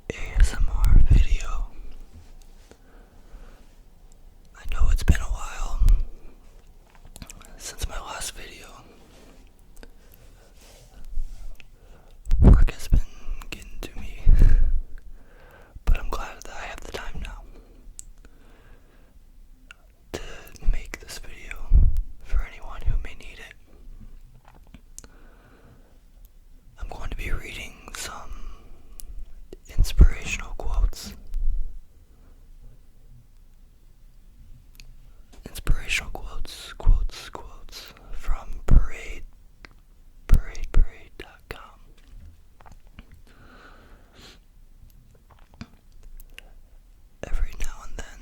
ASMR video. I know it's been a while since my last video. Work has been getting to me, but I'm glad that I have the time now to make this video for anyone who may need it. I'm going to be reading some inspirational quotes. Inspirational quotes from Parade.com. Every now and then,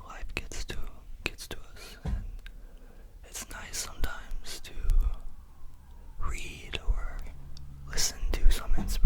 life gets to us, and it's nice sometimes to read or listen to some inspiration.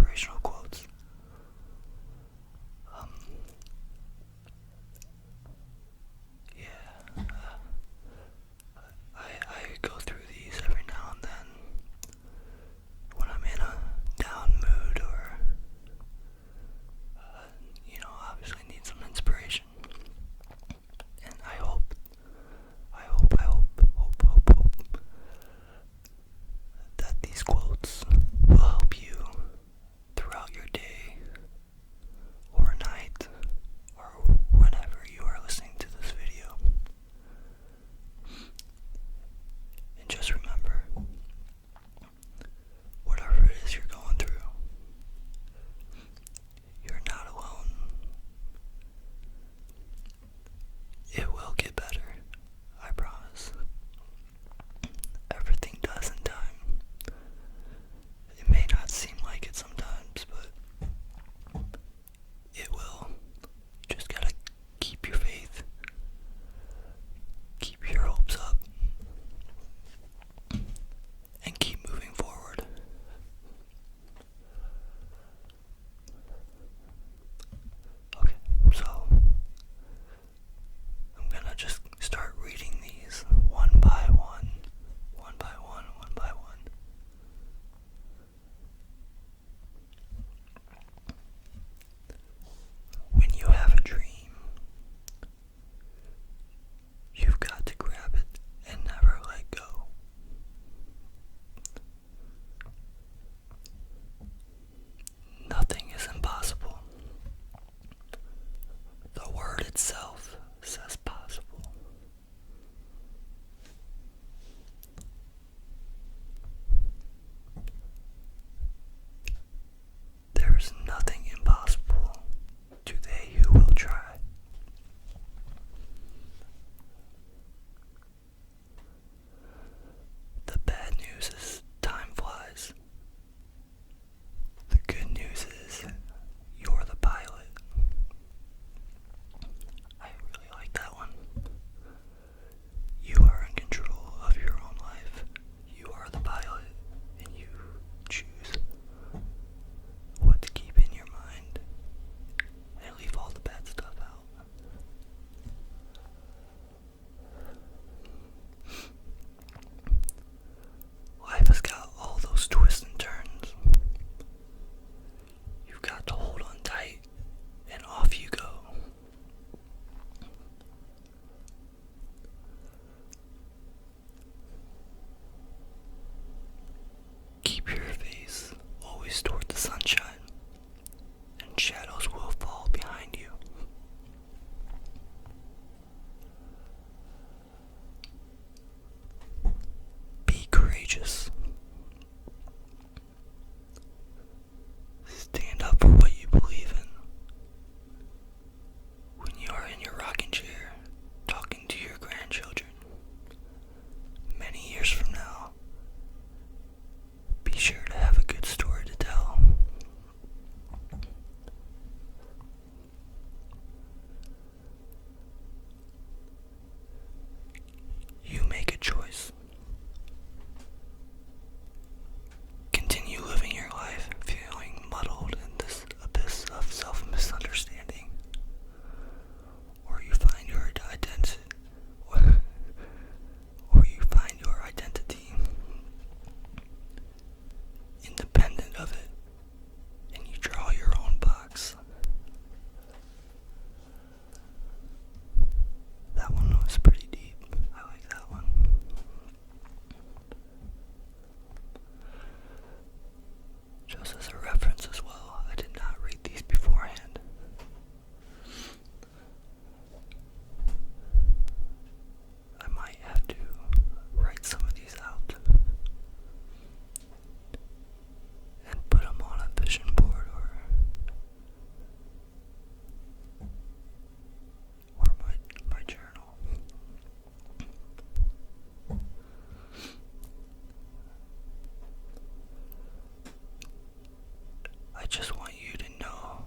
just want you to know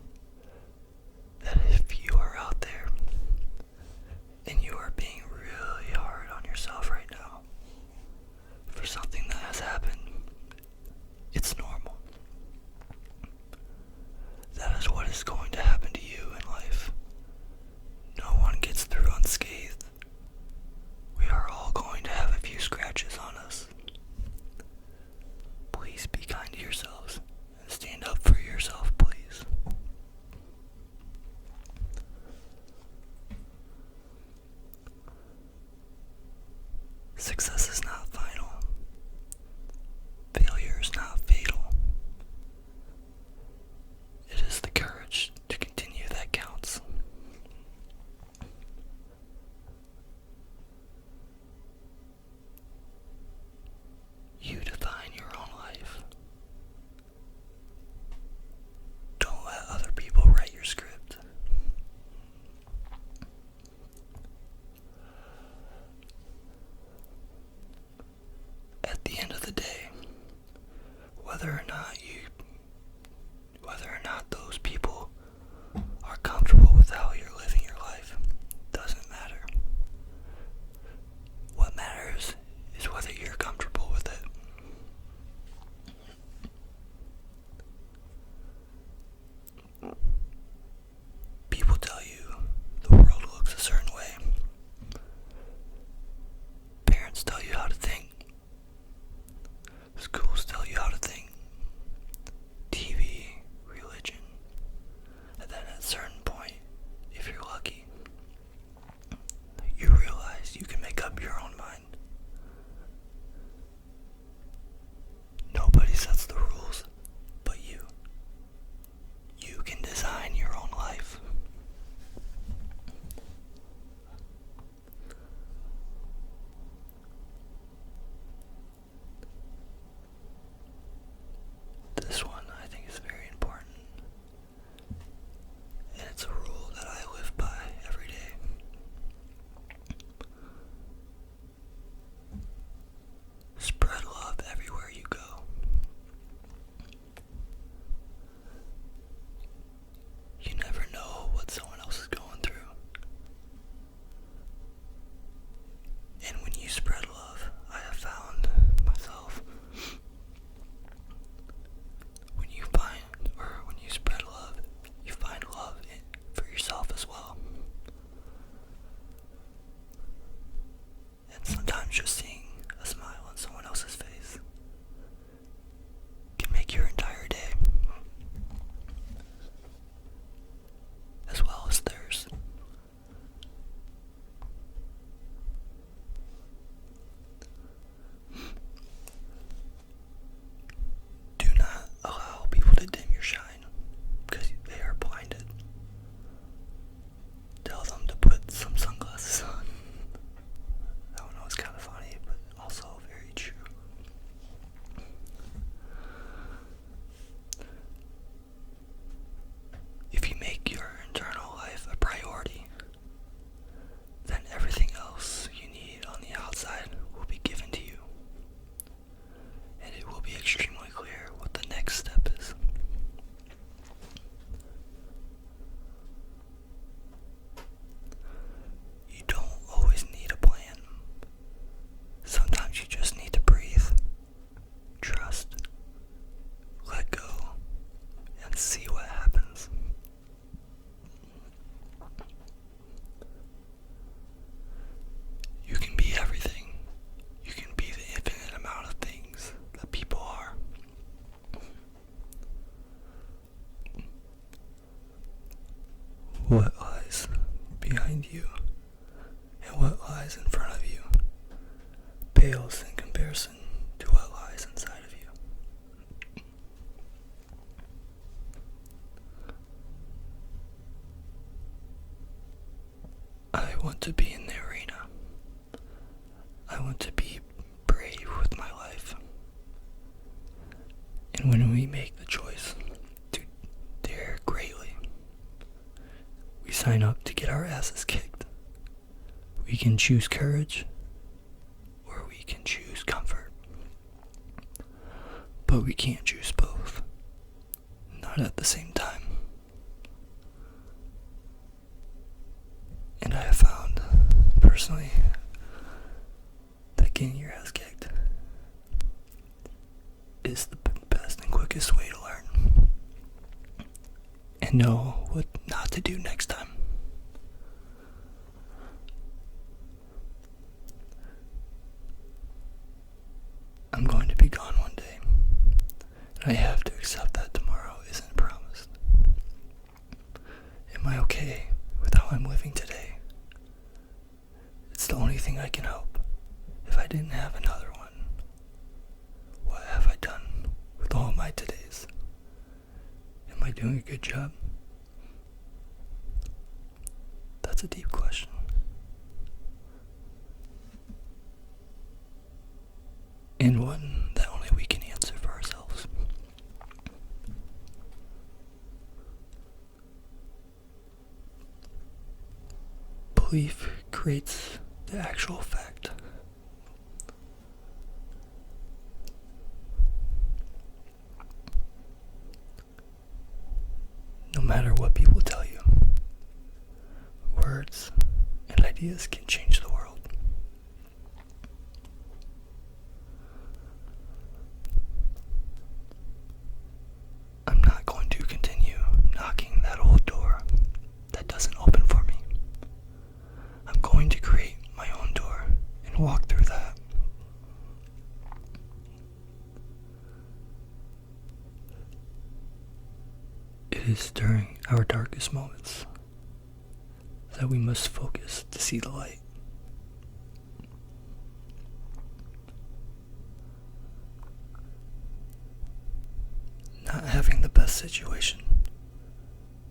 that if you are out there and you are being really hard on yourself right now for something that has happened, it's normal. That is what is going to happen to you in life. No one gets through unscathed. We are all going to have a few scratches on us. Please be kind to yourselves and stand up for yourself, please. Success is not final. Failure is not fatal. It is the courage to continue that counts. You define your own life. Don't let other people write your script. At the end of the day, whether or not those people are comfortable with how you're living your life doesn't matter. What matters is whether you're comfortable with it. People tell you the world looks a certain way. Parents tell you how to think. Schools tell you how to think. TV, religion. And then at a certain point, if you're lucky, you realize you can make up your own mind. Nobody sets the rules but you. You can design your own life. This one I think is very important, and it's a rule that I live by every day. Spread love everywhere you go. You never know what someone else is going through. And when you spread love, I have found myself, when you spread love, you find love for yourself as well. And sometimes just seeing a smile on someone else's face can make your entire day, as well as theirs. Do not allow people to dim your shine because they are blinded. Tell them to put some sunglasses on. I don't know, it's kind of funny, but also very true. If you make your internal life a priority, then everything else you need on the outside will be given to you. And it will be extremely clear what the next step is. You don't always need a plan. Sometimes you just need to breathe, trust, let go, and see what happens. You can be everything. You can be the infinite amount of things that people are. What lies behind you and what lies in front of you pales in comparison to what lies inside of you. I want to be in the arena. I want to be brave with my life. And when we make the choice to dare greatly, we sign up to get our asses kicked. We can choose courage, or we can choose comfort. But we can't choose both. None not at the same time. And I have found, personally, that getting your ass kicked is the best and quickest way to learn and know what not to do next time. I'm going to be gone one day, and I have to accept that tomorrow isn't promised. Am I okay with how I'm living today? It's the only thing I can hope. If I didn't have another one, what have I done with all my todays? Am I doing a good job? That's a deep question. And one that only we can answer for ourselves. Belief creates the actual fact. No matter what people tell you, words and ideas can change the world. I'm not going to continue knocking that old door that doesn't open for me. I'm going to create my own door and walk through that. It is during our darkest moments that we must focus to see the light. Not having the best situation,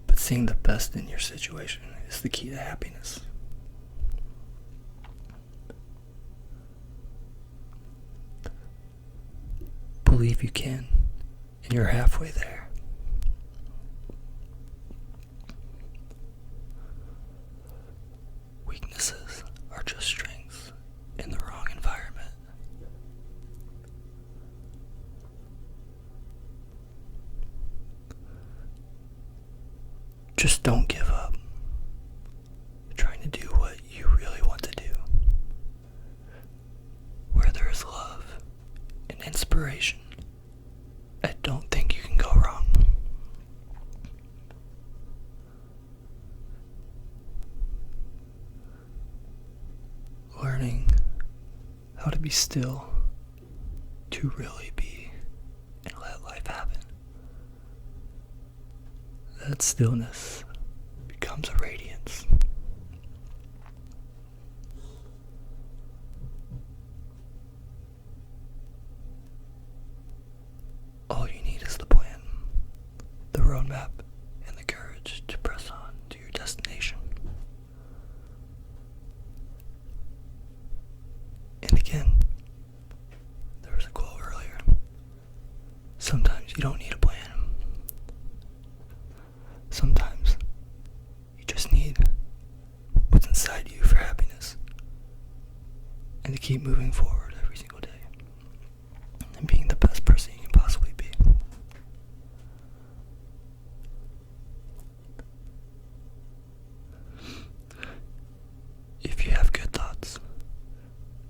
but seeing the best in your situation is the key to happiness. Believe you can, and you're halfway there. Weaknesses are just strengths in the wrong environment. Just don't give up trying to do what you really want to do. Where there is love and inspiration, I don't think you can go wrong. Learning how to be still, to really be, and let life happen. That stillness becomes a radiance. All you need is the plan, the roadmap, and the courage to press on to your destination. And again, there was a quote earlier. Sometimes you don't need a plan. Sometimes you just need what's inside you for happiness and to keep moving forward every single day and being the best person you can possibly be. If you have good thoughts,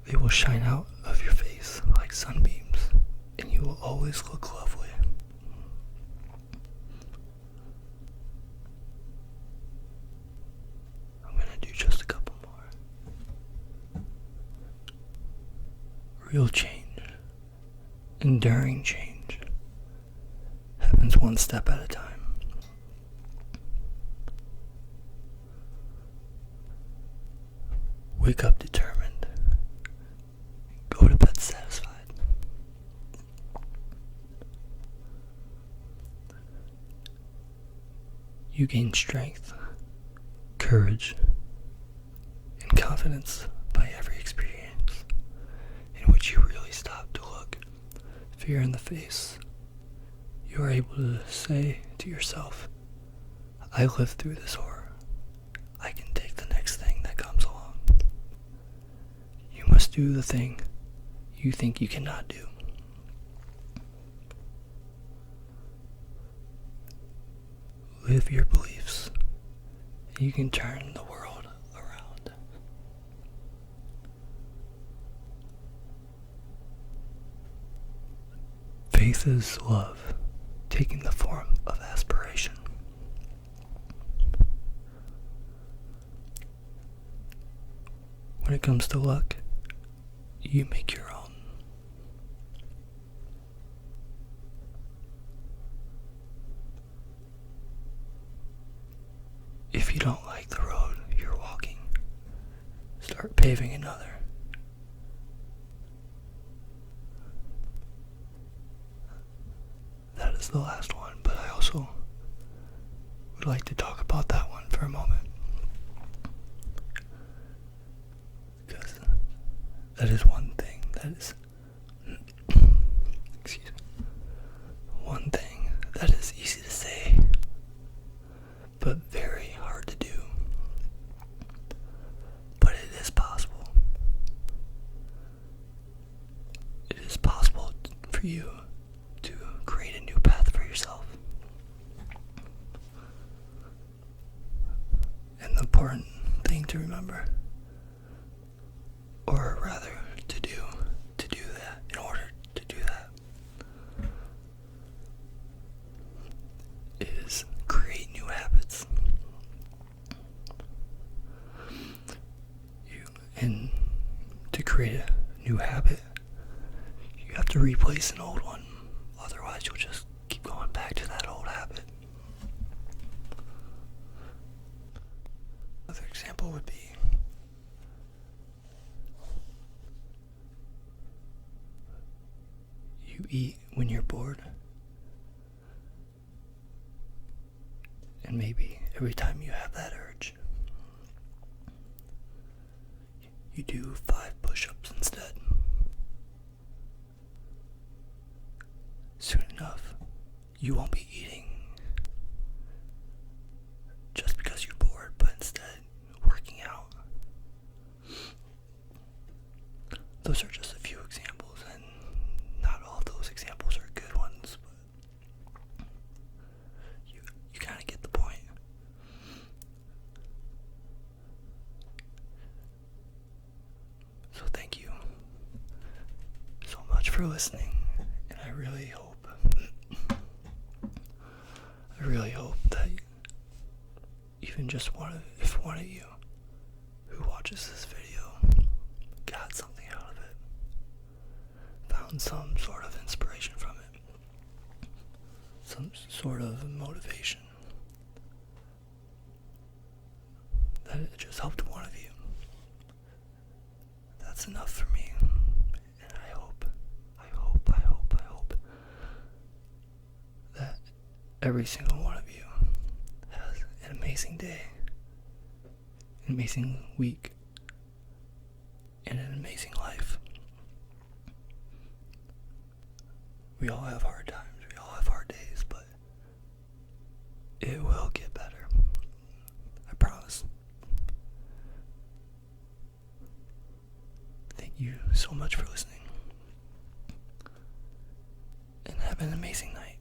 they will shine out of your face like sunbeams, and you will always look lovely. I'm gonna do just a couple more. Real change, enduring change, happens one step at a time. Wake up determined. Go to bed satisfied. You gain strength, courage, and confidence by every experience in which you really stop to look fear in the face. You are able to say to yourself, I lived through this horror. I can take the next thing that comes along. You must do the thing you think you cannot do. with your beliefs, and you can turn the world around. Faith is love, taking the form of aspiration. When it comes to luck, you make your own. If you don't like the road you're walking, start paving another. That is the last one, but I also would like to talk about that one for a moment. Because that is one thing that is one thing that is easy to say, but very hard to do. But it is possible. It is possible for you to create a new path for yourself. And the important thing to remember, or rather to do that, in order to do that, is create new habits. And to create a new habit, you have to replace an old one. Otherwise, you'll just keep going back to that old habit. Another example would be you eat when you're bored. And maybe every time you have that urge, you do 5 push-ups instead. Soon enough, you won't be eating just because you're bored, but instead working out. Those are just a few examples, and not all of those examples are good ones, but you kind of get the point. So thank you so much for listening, and I really hope that even just if one of you who watches this video got something out of it, found some sort of inspiration from it, some sort of motivation, that it just helped one of you. That's enough for me, and I hope that every single one of you has an amazing day, an amazing week, and an amazing life. We all have hard times, we all have hard days, but it will get better. I promise. Thank you so much for listening, and have an amazing night.